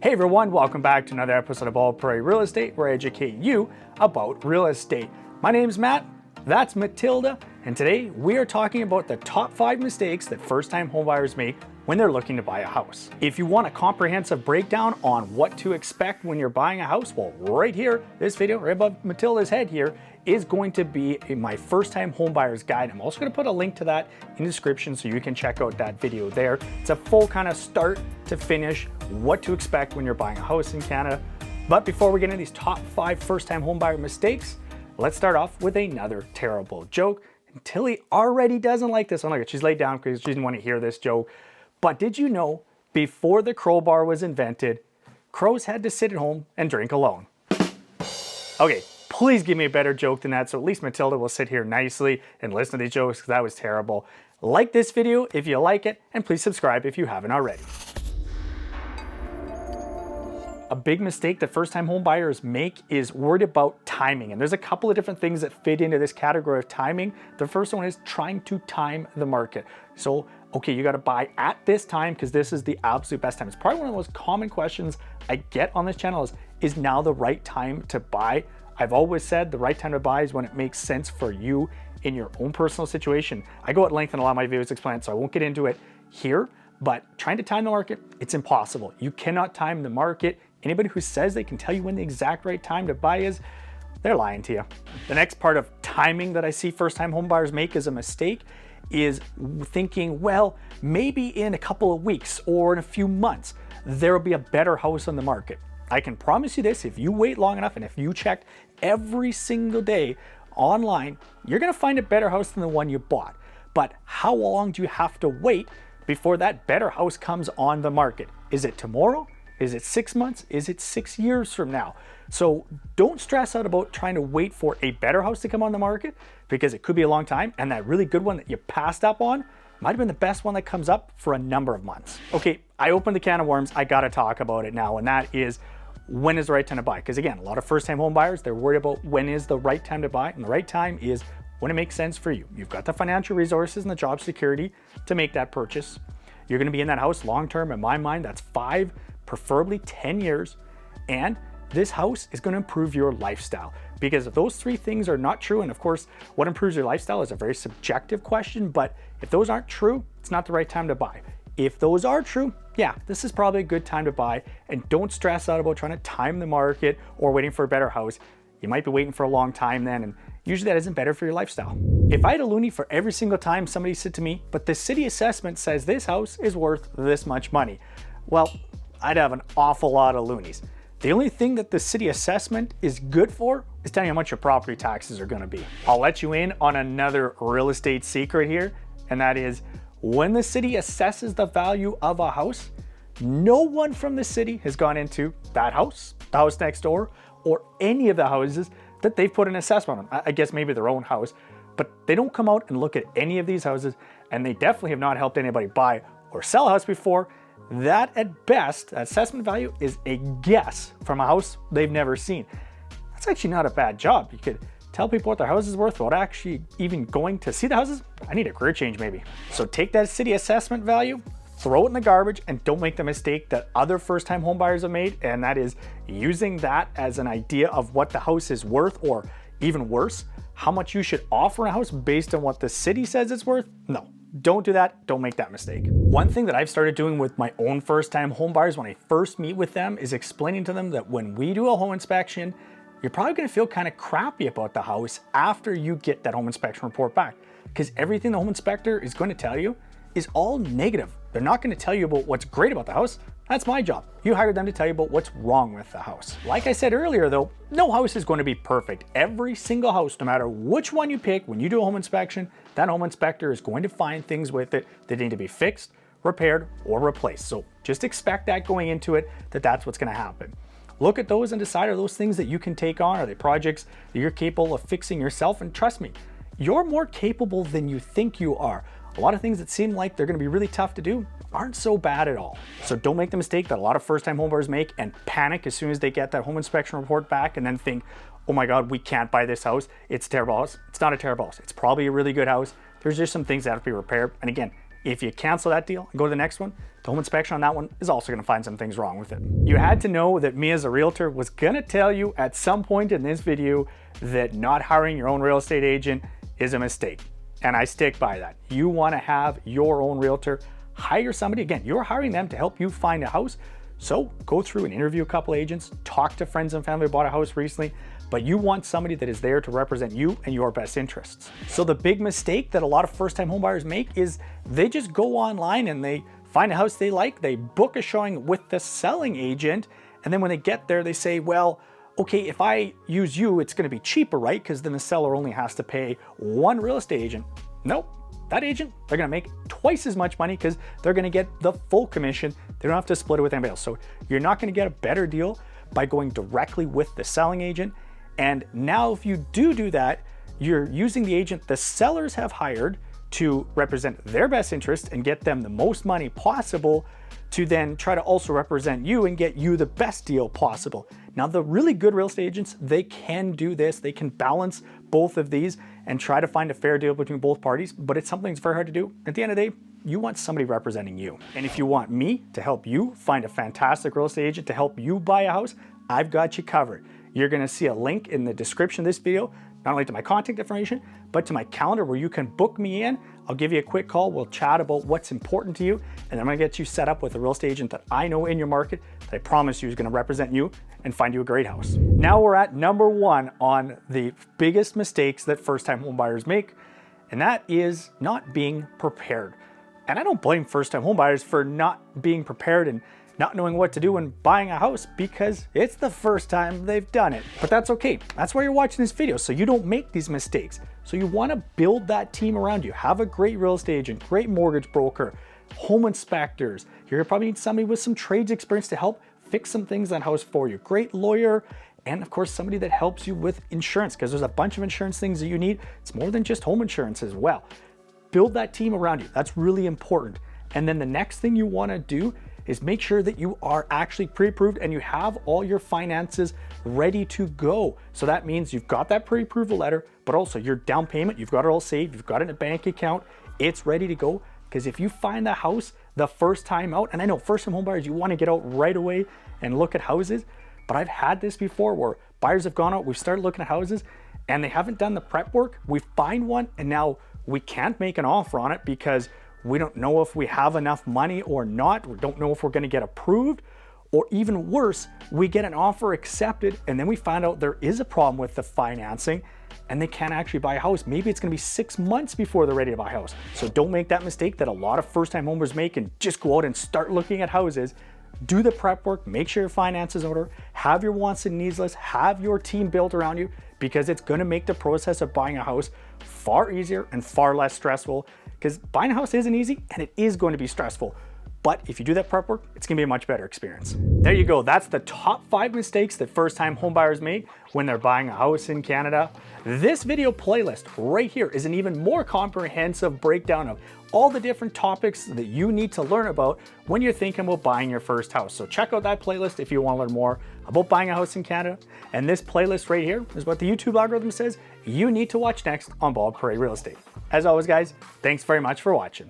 Hey everyone, welcome back to another episode of Bald Prairie Real Estate, where I educate you about real estate. My name's Matt, that's Matilda, and today we are talking about the top 5 mistakes that first-time homebuyers make when they're looking to buy a house. If you want a comprehensive breakdown on what to expect when you're buying a house, well, right here, this video right above Matilda's head here is going to be my first-time homebuyer's guide. I'm also going to put a link to that in the description so you can check out that video there. It's a full kind of start to finish what to expect when you're buying a house in Canada. But before we get into these top 5 first-time homebuyer mistakes, let's start off with another terrible joke. And Tilly already doesn't like this one. Look, she's laid down because she doesn't want to hear this joke. But did you know, before the crowbar was invented, crows had to sit at home and drink alone? Okay, please give me a better joke than that, so at least Matilda will sit here nicely and listen to these jokes, because that was terrible. Like this video if you like it, and please subscribe if you haven't already. A big mistake that first-time home buyers make is worried about timing. And there's a couple of different things that fit into this category of timing. The first one is trying to time the market. So, okay, you gotta buy at this time because this is the absolute best time. It's probably one of the most common questions I get on this channel is now the right time to buy? I've always said the right time to buy is when it makes sense for you in your own personal situation. I go at length in a lot of my videos to explain it, so I won't get into it here, but trying to time the market, it's impossible. You cannot time the market. Anybody who says they can tell you when the exact right time to buy is, they're lying to you. The next part of timing that I see first-time homebuyers make as a mistake is thinking, well, maybe in a couple of weeks or in a few months, there will be a better house on the market. I can promise you this, if you wait long enough and if you checked every single day online, you're gonna find a better house than the one you bought. But how long do you have to wait before that better house comes on the market? Is it tomorrow? Is it 6 months? Is it 6 years from now? So don't stress out about trying to wait for a better house to come on the market, because it could be a long time, and that really good one that you passed up on might have been the best one that comes up for a number of months. Okay, I opened the can of worms. I gotta talk about it now, and that is, when is the right time to buy? Because again, a lot of first-time home buyers, they're worried about when is the right time to buy, and the right time is when it makes sense for you. You've got the financial resources and the job security to make that purchase. You're gonna be in that house long-term. In my mind, that's 5, preferably 10 years, and this house is going to improve your lifestyle. Because if those 3 things are not true, and of course, what improves your lifestyle is a very subjective question, but if those aren't true, it's not the right time to buy. If those are true, yeah, this is probably a good time to buy, and don't stress out about trying to time the market or waiting for a better house. You might be waiting for a long time then, and usually that isn't better for your lifestyle. If I had a loonie for every single time somebody said to me, but the city assessment says this house is worth this much money, well, I'd have an awful lot of loonies. The only thing that the city assessment is good for is telling you how much your property taxes are gonna be. I'll let you in on another real estate secret here, and that is when the city assesses the value of a house, no one from the city has gone into that house, the house next door, or any of the houses that they've put an assessment on. I guess maybe their own house, but they don't come out and look at any of these houses, and they definitely have not helped anybody buy or sell a house before. That at best, that assessment value is a guess from a house they've never seen. That's actually not a bad job. You could tell people what their house is worth without actually even going to see the houses. I need a career change maybe. So take that city assessment value, throw it in the garbage, and don't make the mistake that other first-time homebuyers have made, and that is using that as an idea of what the house is worth, or even worse, how much you should offer a house based on what the city says it's worth. No. Don't do that. Don't make that mistake. One thing that I've started doing with my own first-time home buyers when I first meet with them is explaining to them that when we do a home inspection, you're probably going to feel kind of crappy about the house after you get that home inspection report back, because everything the home inspector is going to tell you is all negative. They're not going to tell you about what's great about the house. That's my job. You hired them to tell you about what's wrong with the house. Like I said earlier though, no house is going to be perfect. Every single house, no matter which one you pick, when you do a home inspection, that home inspector is going to find things with it that need to be fixed, repaired, or replaced. So just expect that going into it, that's what's going to happen. Look at those and decide, are those things that you can take on? Are they projects that you're capable of fixing yourself? And trust me, you're more capable than you think you are. A lot of things that seem like they're going to be really tough to do aren't so bad at all. So don't make the mistake that a lot of first-time homebuyers make and panic as soon as they get that home inspection report back and then think, oh my God, we can't buy this house. It's a terrible house. It's not a terrible house. It's probably a really good house. There's just some things that have to be repaired. And again, If you cancel that deal and go to the next one, the home inspection on that one is also going to find some things wrong with it. You had to know that me as a realtor was going to tell you at some point in this video that not hiring your own real estate agent is a mistake. And I stick by that. You want to have your own realtor. Hire somebody. Again, you're hiring them to help you find a house. So go through and interview a couple agents, talk to friends and family who bought a house recently, but you want somebody that is there to represent you and your best interests. So the big mistake that a lot of first-time homebuyers make is they just go online and they find a house they like, they book a showing with the selling agent, and then when they get there, they say, well, okay, if I use you, it's gonna be cheaper, right? Because then the seller only has to pay one real estate agent. Nope. That agent, they're gonna make twice as much money because they're gonna get the full commission. They don't have to split it with anybody else. So you're not gonna get a better deal by going directly with the selling agent. And now if you do that, you're using the agent the sellers have hired to represent their best interest and get them the most money possible to then try to also represent you and get you the best deal possible. Now, the really good real estate agents, they can do this. They can balance both of these and try to find a fair deal between both parties, but it's something that's very hard to do. At the end of the day, you want somebody representing you. And if you want me to help you find a fantastic real estate agent to help you buy a house, I've got you covered. You're gonna see a link in the description of this video, not only to my contact information, but to my calendar where you can book me in. I'll give you a quick call. We'll chat about what's important to you, and I'm gonna get you set up with a real estate agent that I know in your market that I promise you is gonna represent you and find you a great house. Now we're at number one on the biggest mistakes that first-time home buyers make, and that is not being prepared. And I don't blame first-time home buyers for not being prepared and not knowing what to do when buying a house because it's the first time they've done it. But that's okay. That's why you're watching this video, so you don't make these mistakes. So you want to build that team around you. Have a great real estate agent, great mortgage broker, home inspectors. You're gonna probably need somebody with some trades experience to help fix some things on house for you. Great lawyer, and of course somebody that helps you with insurance, because there's a bunch of insurance things that you need. It's more than just home insurance as well. Build that team around you. That's really important. And then the next thing you want to do is make sure that you are actually pre-approved and you have all your finances ready to go. So that means you've got that pre-approval letter, but also your down payment, you've got it all saved, you've got it in a bank account, it's ready to go. Because if you find the house the first time out, and I know first-time home buyers, you want to get out right away and look at houses, but I've had this before where buyers have gone out, we've started looking at houses, and they haven't done the prep work. We find one, and now we can't make an offer on it because we don't know if we have enough money or not. We don't know if we're going to get approved, or even worse, we get an offer accepted and then we find out there is a problem with the financing and they can't actually buy a house. Maybe it's going to be 6 months before they're ready to buy a house. So don't make that mistake that a lot of first-time homebuyers make and just go out and start looking at houses. Do the prep work, make sure your finances are in order, have your wants and needs list, have your team built around you, because it's going to make the process of buying a house far easier and far less stressful. Because buying a house isn't easy and it is going to be stressful. But if you do that prep work, it's gonna be a much better experience. There you go. That's the top 5 mistakes that first-time homebuyers make when they're buying a house in Canada. This video playlist right here is an even more comprehensive breakdown of all the different topics that you need to learn about when you're thinking about buying your first house. So check out that playlist if you want to learn more about buying a house in Canada. And this playlist right here is what the YouTube algorithm says you need to watch next on Bald Prairie Real Estate. As always, guys, thanks very much for watching.